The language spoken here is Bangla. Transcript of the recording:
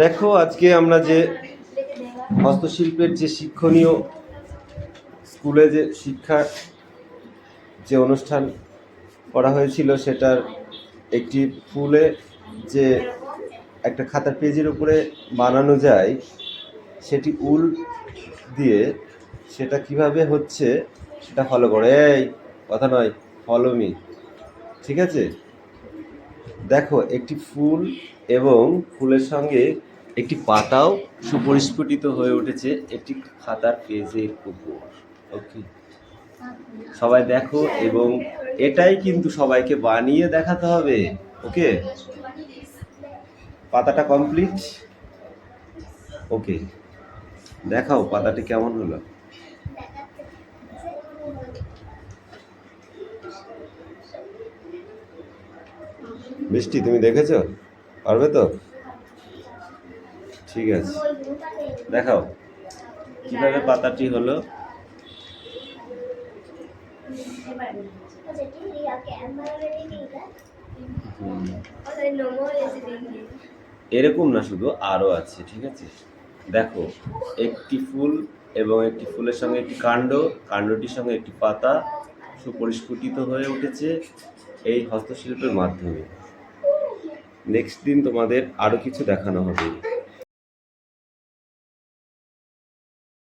দেখো আজকে আমরা যে হস্তশিল্পের যে শিক্ষণীয় স্কুলে যে শিক্ষা যে অনুষ্ঠান করা হয়েছিল সেটার একটি ফুলে যে একটা খাতার পেজের উপরে বানানো যায় সেটি উল দিয়ে সেটা কিভাবে হচ্ছে সেটা ফলো করে। এই কথা নয়, ফলো মি, ঠিক আছে? দেখো একটি ফুল এবং ফুলের সঙ্গে একটি পাতাও সুপরিস্ফুটিত হয়ে উঠেছে একটি খাতার পেজের উপর। ওকে, সবাই দেখো, এবং এটাই কিন্তু সবাইকে বানিয়ে দেখাতে হবে। ওকে, পাতাটা কমপ্লিট। ওকে, দেখাও পাতাটি কেমন হলো। বৃষ্টি, তুমি দেখেছো? পারবে তো? ঠিক আছে, দেখাও কিভাবে পাতাটি হলো। এরকম না, শুধু আরো আছে, ঠিক আছে? দেখো একটি ফুল এবং একটি ফুলের সঙ্গে একটি কাণ্ড, কাণ্ডটির সঙ্গে একটি পাতা সুপরিস্ফুটিত হয়ে উঠেছে এই হস্তশিল্পের মাধ্যমে। নেক্সট দিন তোমাদের আরো কিছু দেখানো হবে।